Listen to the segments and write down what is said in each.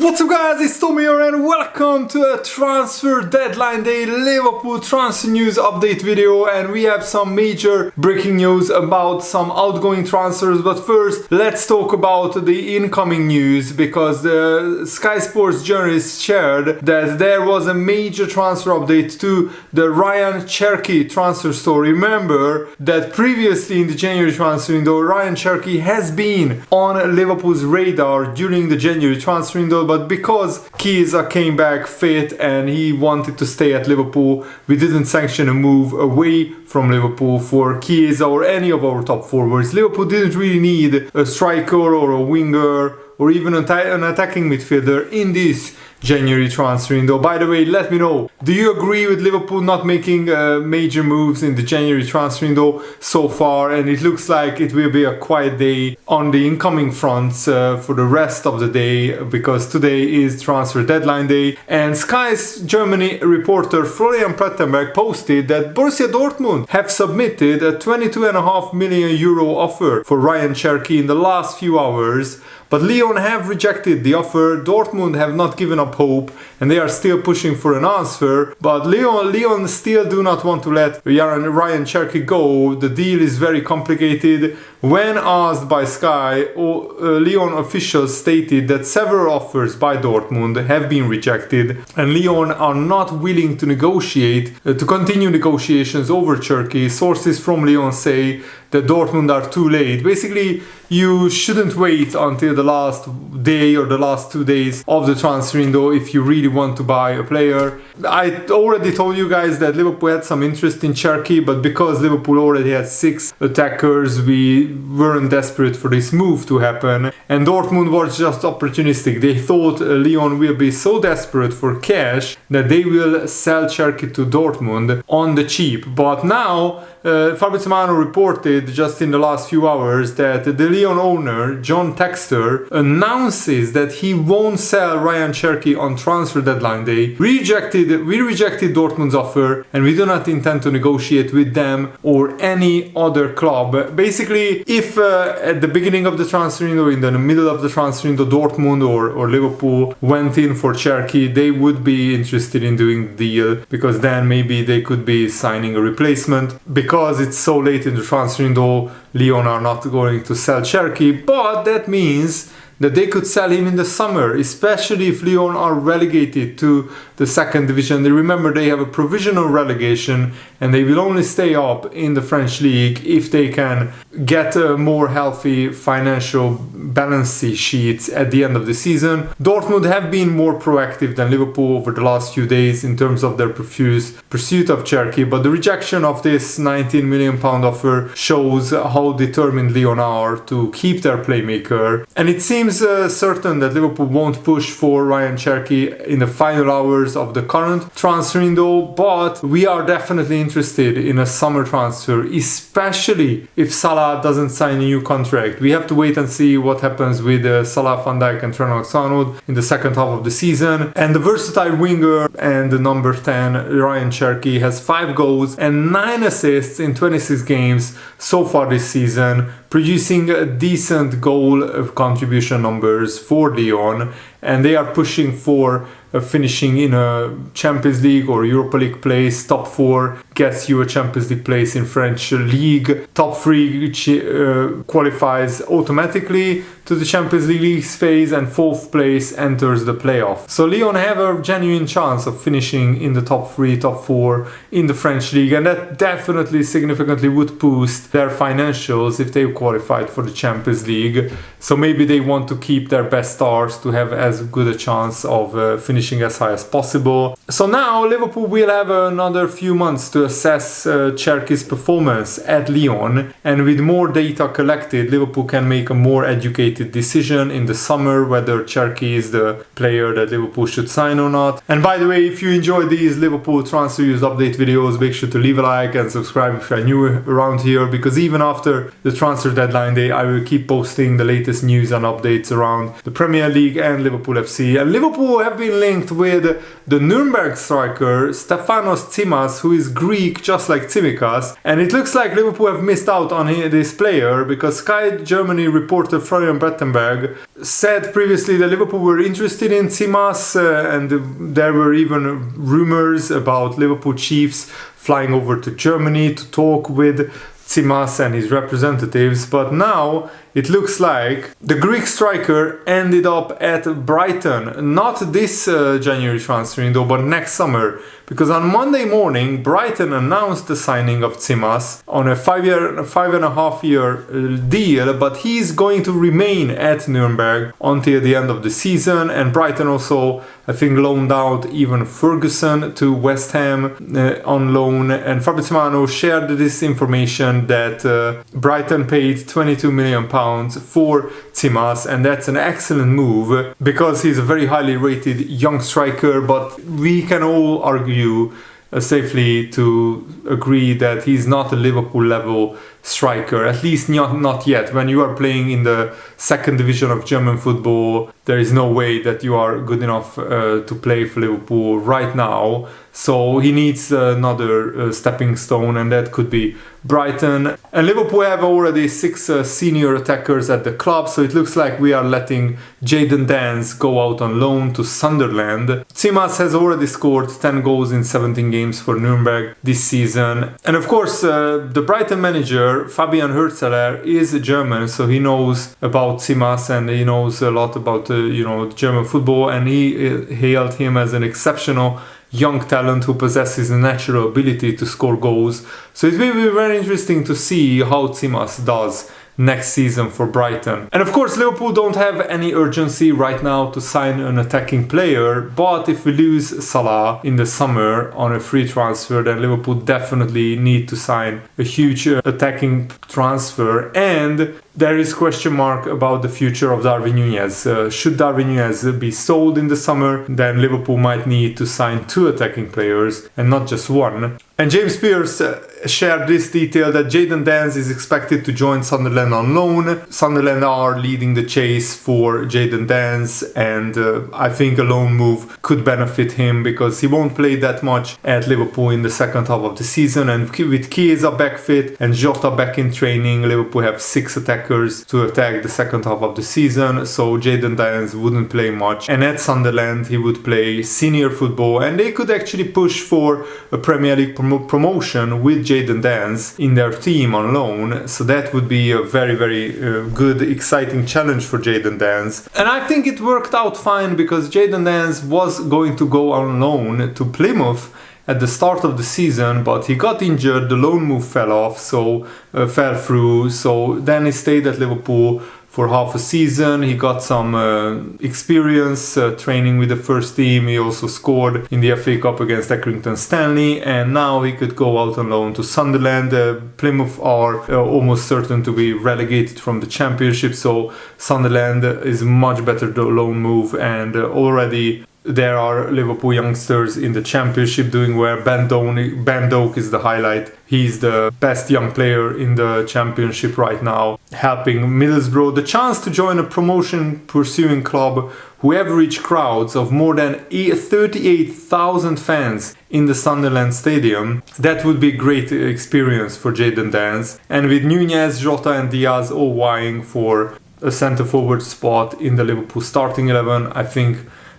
What's up guys, it's Tommy here and welcome to a transfer deadline day Liverpool transfer news update video, and we have some major breaking news about some outgoing transfers. But first, let's talk about the incoming news, because the Sky Sports journalist shared that there was a major transfer update to the Rayan Cherki transfer story. Remember that previously in the January transfer window, Rayan Cherki has been on Liverpool's radar during the January transfer window, but because Chiesa came back fit and he wanted to stay at Liverpool, we didn't sanction a move away from Liverpool for Chiesa or any of our top forwards. Liverpool didn't really need a striker or a winger or even an attacking midfielder in this January transfer window. By the way, let me know, do you agree with Liverpool not making major moves in the January transfer window so far? And it looks like it will be a quiet day on the incoming fronts for the rest of the day, because today is transfer deadline day. And Sky's Germany reporter Florian Plettenberg posted that Borussia Dortmund have submitted a 22.5 million euro offer for Rayan Cherki in the last few hours, but Lyon have rejected the offer. Dortmund have not given up hope and they are still pushing for an answer, but Lyon still do not want to let Rayan Cherki go. The deal is very complicated. When asked by Sky, Lyon officials stated that several offers by Dortmund have been rejected and Lyon are not willing to continue negotiations over Cherki. Sources from Lyon say that Dortmund are too late. Basically, you shouldn't wait until the last day or the last 2 days of the transfer window if you really want to buy a player. I already told you guys that Liverpool had some interest in Cherki, but because Liverpool already had 6 attackers, we weren't desperate for this move to happen. And Dortmund was just opportunistic. They thought Lyon will be so desperate for cash that they will sell Cherki to Dortmund on the cheap. But now, Fabrizio Romano reported just in the last few hours that the Lyon owner, John Textor, announces that he won't sell Rayan Cherki on transfer deadline day. We rejected Dortmund's offer and we do not intend to negotiate with them or any other club. Basically, if at the beginning of the transfer window, in the middle of the transfer window, Dortmund or Liverpool went in for Cherki, they would be interested in doing the deal, because then maybe they could be signing a replacement. Because it's so late in the transfer window, Lyon are not going to sell Cherki, but that means that they could sell him in the summer, especially if Lyon are relegated to the second division. Remember, they have a provisional relegation and they will only stay up in the French league if they can get a more healthy financial balance sheets at the end of the season. Dortmund have been more proactive than Liverpool over the last few days in terms of their pursuit of Cherki, but the rejection of this £19 million offer shows how determined Lyon are to keep their playmaker. And it seems certain that Liverpool won't push for Rayan Cherki in the final hours of the current transfer window, but we are definitely interested in a summer transfer, especially if Salah doesn't sign a new contract. We have to wait and see what happens with Salah, Van Dijk and Trent Alexander-Arnold in the second half of the season. And the versatile winger and the number 10, Rayan Cherki, has 5 goals and 9 assists in 26 games so far this season, producing a decent goal contribution numbers for Lyon, and they are pushing for finishing in a Champions League or Europa League place. Top 4 gets you a Champions League place in French League. Top 3 qualifies automatically to the Champions League phase, and 4th place enters the playoff. So Lyon have a genuine chance of finishing in the top 3, top 4 in the French League, and that definitely significantly would boost their financials if they qualified for the Champions League. So maybe they want to keep their best stars to have as good a chance of finishing as high as possible. So now Liverpool will have another few months to assess Cherki's performance at Lyon, and with more data collected, Liverpool can make a more educated decision in the summer whether Cherki is the player that Liverpool should sign or not. And by the way, if you enjoy these Liverpool transfer news update videos, make sure to leave a like and subscribe if you're new around here, because even after the transfer deadline day, I will keep posting the latest news and updates around the Premier League and Liverpool FC. And Liverpool have been linked with the Nuremberg striker Stefanos Tzimas, who is Greek just like Tzimas, and it looks like Liverpool have missed out on this player, because Sky Germany reporter Florian Gravenberch, said previously that Liverpool were interested in Tzimas, and there were even rumors about Liverpool chiefs flying over to Germany to talk with Tzimas and his representatives, but now it looks like the Greek striker ended up at Brighton, not this January transfer window, but next summer, because on Monday morning Brighton announced the signing of Tzimas on a 5.5 year deal, but he's going to remain at Nuremberg until the end of the season. And Brighton also, I think, loaned out even Ferguson to West Ham on loan, and Fabrizio shared this information that Brighton paid £22 million for Tzimas, and that's an excellent move because he's a very highly rated young striker, but we can all argue safely to agree that he's not a Liverpool level striker, at least not yet. When you are playing in the second division of German football, there is no way that you are good enough to play for Liverpool right now. So he needs another stepping stone, and that could be Brighton. And Liverpool have already 6 senior attackers at the club, so it looks like we are letting Jayden Danns go out on loan to Sunderland. Tzimas has already scored 10 goals in 17 games for Nuremberg this season. And of course, the Brighton manager, Fabian Hürzeler, is German, so he knows about Tzimas and he knows a lot about German football, and he hailed him as an exceptional young talent who possesses a natural ability to score goals. So it will be very interesting to see how Tzimas does next season for Brighton. And of course, Liverpool don't have any urgency right now to sign an attacking player, but if we lose Salah in the summer on a free transfer, then Liverpool definitely need to sign a huge attacking transfer. And there is question mark about the future of Darwin Núñez. Should Darwin Núñez be sold in the summer, then Liverpool might need to sign 2 attacking players and not just 1. And James Pearce shared this detail that Jayden Danns is expected to join Sunderland on loan. Sunderland are leading the chase for Jayden Danns, and I think a loan move could benefit him because he won't play that much at Liverpool in the second half of the season. And with Chiesa back fit and Jota back in training, Liverpool have 6 attackers to attack the second half of the season, so Jayden Danns wouldn't play much. And at Sunderland he would play senior football, and they could actually push for a Premier League promotion with Jayden Danns in their team on loan. So that would be a very, very good, exciting challenge for Jayden Danns. And I think it worked out fine because Jayden Danns was going to go on loan to Plymouth at the start of the season, but he got injured, the loan move fell through, so then he stayed at Liverpool for half a season. He got some experience training with the first team. He also scored in the FA Cup against Accrington Stanley, and now he could go out on loan to Sunderland. Plymouth are almost certain to be relegated from the Championship, so Sunderland is much better the loan move, and already there are Liverpool youngsters in the Championship doing well. Ben Doak is the highlight. He's the best young player in the Championship right now, helping Middlesbrough the chance to join a promotion-pursuing club who average crowds of more than 38,000 fans in the Sunderland Stadium. That would be a great experience for Jayden Danns. And with Núñez, Jota and Diaz all vying for a centre-forward spot in the Liverpool starting 11, I think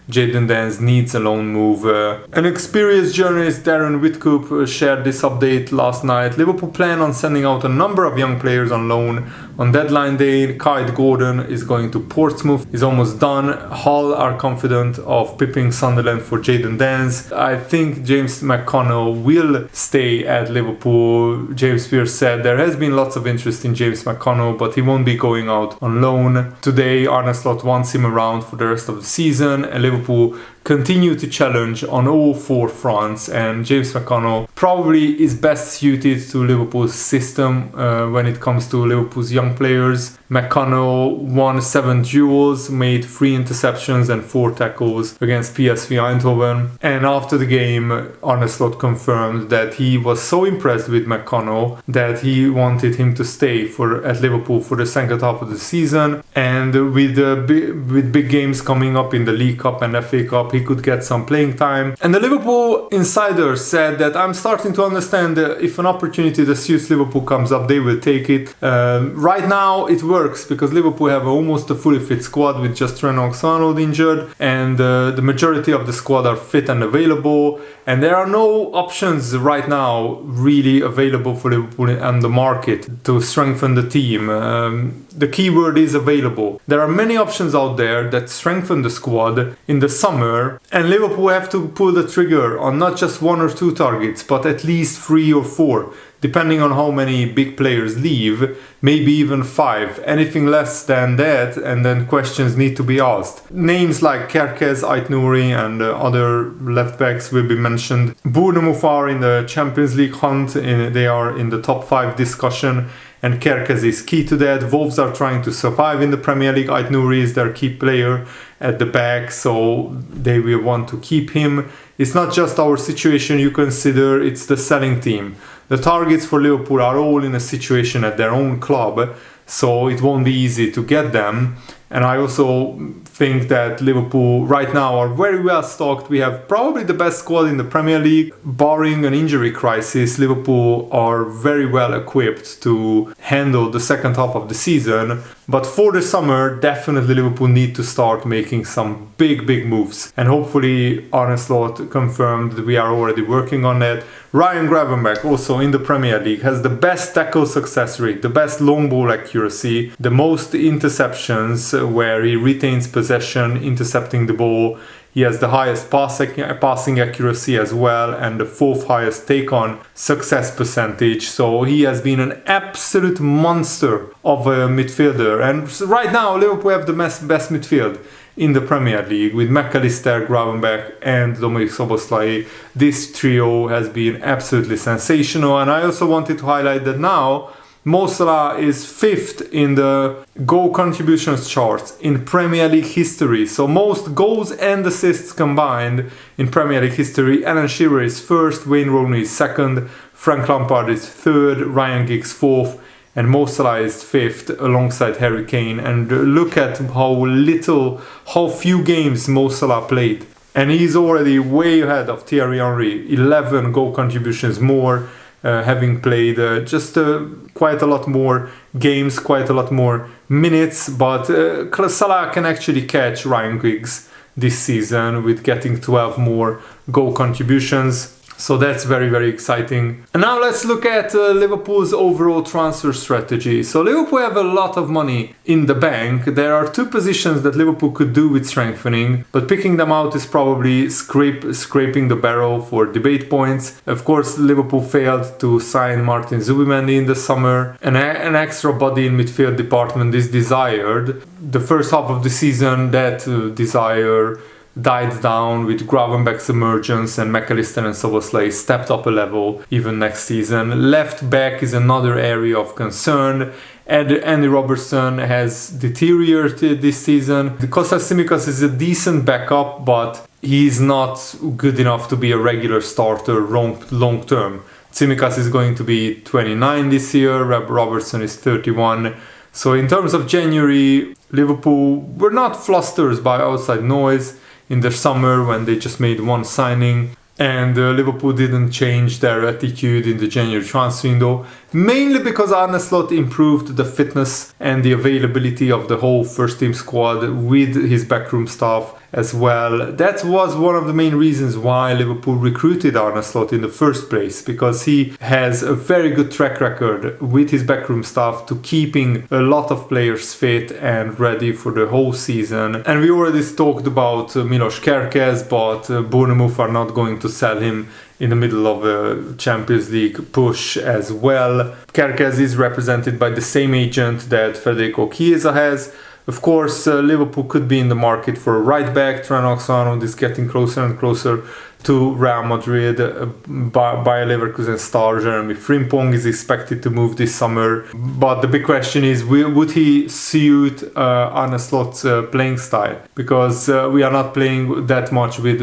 Jayden Danns needs a loan move. An experienced journalist, Darren Whitcoop, shared this update last night. Liverpool plan on sending out a number of young players on loan on deadline day. Kyle Gordon is going to Portsmouth, is almost done. Hull are confident of pipping Sunderland for Jayden Danns. I think James McConnell will stay at Liverpool. James Pearce said there has been lots of interest in James McConnell, but he won't be going out on loan. Today, Arne Slot wants him around for the rest of the season, and Liverpool continue to challenge on all 4 fronts, and James McConnell probably is best suited to Liverpool's system when it comes to Liverpool's young players. McConnell won 7 duels, made 3 interceptions and 4 tackles against PSV Eindhoven, and after the game Arne Slot confirmed that he was so impressed with McConnell that he wanted him to stay at Liverpool for the second half of the season, and with big games coming up in the League Cup and FA Cup, he could get some playing time. And the Liverpool insider said that I'm starting to understand if an opportunity that suits Liverpool comes up, they will take it. Right now it works because Liverpool have almost a fully fit squad with just Trent Alexander-Arnold injured, and the majority of the squad are fit and available, and there are no options right now really available for Liverpool on the market to strengthen the team. The key word is available. There are many options out there that strengthen the squad in the summer, and Liverpool have to pull the trigger on not just 1 or 2 targets, but at least 3 or 4, depending on how many big players leave, maybe even 5. Anything less than that, and then questions need to be asked. Names like Kerkez, Aït-Nouri and other left backs will be mentioned. Bournemouth are in the Champions League hunt, they are in the top 5 discussion, and Kerkez is key to that. Wolves are trying to survive in the Premier League. Aït-Nouri is their key player at the back, so they will want to keep him. It's not just our situation you consider, it's the selling team. The targets for Liverpool are all in a situation at their own club, so it won't be easy to get them. And I also think that Liverpool right now are very well stocked. We have probably the best squad in the Premier League. Barring an injury crisis, Liverpool are very well equipped to handle the second half of the season. But for the summer, definitely Liverpool need to start making some big moves. And hopefully Arne Slot confirmed that we are already working on that. Ryan Gravenberch, also in the Premier League, has the best tackle success rate, the best long ball accuracy, the most interceptions where he retains possession, intercepting the ball. He has the highest passing accuracy as well, and the 4th highest take-on success percentage. So he has been an absolute monster of a midfielder. And right now, Liverpool have the best midfield in the Premier League with McAllister, Gravenberch and Dominik Szoboszlai. This trio has been absolutely sensational. And I also wanted to highlight that now Mo Salah is 5th in the goal contributions charts in Premier League history. So most goals and assists combined in Premier League history. Alan Shearer is 1st, Wayne Rooney is 2nd, Frank Lampard is 3rd, Ryan Giggs 4th, and Mo Salah is 5th alongside Harry Kane. And look at how few games Mo Salah played. And he's already way ahead of Thierry Henry, 11 goal contributions more. Having played quite a lot more games, quite a lot more minutes, but Salah can actually catch Ryan Giggs this season with getting 12 more goal contributions. So that's very exciting. And now let's look at Liverpool's overall transfer strategy. So Liverpool have a lot of money in the bank. There are 2 positions that Liverpool could do with strengthening, but picking them out is probably scraping the barrel for debate points. Of course, Liverpool failed to sign Martin Zubimendi in the summer. An extra body in midfield department is desired. The first half of the season, that desire died down with Gravenberch's emergence, and McAllister and Szoboszlai stepped up a level even next season. Left back is another area of concern. Andy Robertson has deteriorated this season. Kostas Tsimikas is a decent backup, but he's not good enough to be a regular starter long term. Tsimikas is going to be 29 this year, Robertson is 31. So in terms of January, Liverpool were not flustered by outside noise in the summer when they just made 1 signing, and Liverpool didn't change their attitude in the January transfer window, mainly because Arne Slot improved the fitness and the availability of the whole first team squad with his backroom staff as well. That was one of the main reasons why Liverpool recruited Arne Slot in the first place, because he has a very good track record with his backroom staff to keeping a lot of players fit and ready for the whole season. And we already talked about Milos Kerkez, but Bournemouth are not going to sell him in the middle of a Champions League push as well. Kerkez is represented by the same agent that Federico Chiesa has. Of course, Liverpool could be in the market for a right back. Trent Alexander-Arnold is getting closer and closer to Real Madrid. Bayer Leverkusen star Jeremy Frimpong is expected to move this summer. But the big question is, would he suit Arne Slot's playing style? Because we are not playing that much with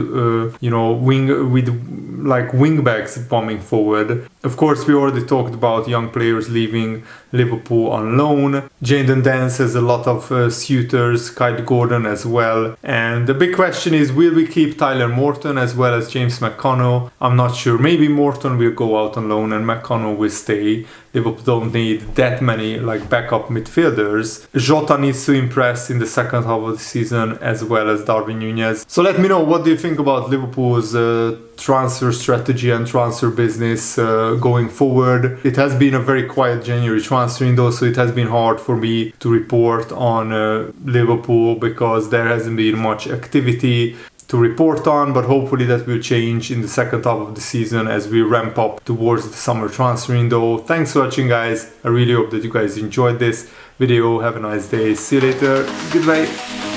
wing backs bombing forward. Of course, we already talked about young players leaving Liverpool on loan. Jayden Danns has a lot of suitors, Kyle Gordon as well. And the big question is, will we keep Tyler Morton as well as as James McConnell. I'm not sure. Maybe Morton will go out on loan and McConnell will stay. Liverpool don't need that many like backup midfielders. Jota needs to impress in the second half of the season, as well as Darwin Núñez. So let me know, what do you think about Liverpool's transfer strategy and transfer business going forward? It has been a very quiet January transfer window, so it has been hard for me to report on Liverpool because there hasn't been much activity to report on, but hopefully that will change in the second half of the season as we ramp up towards the summer transfer window. Thanks for watching, guys. I really hope that you guys enjoyed this video. Have a nice day. See you later. Goodbye.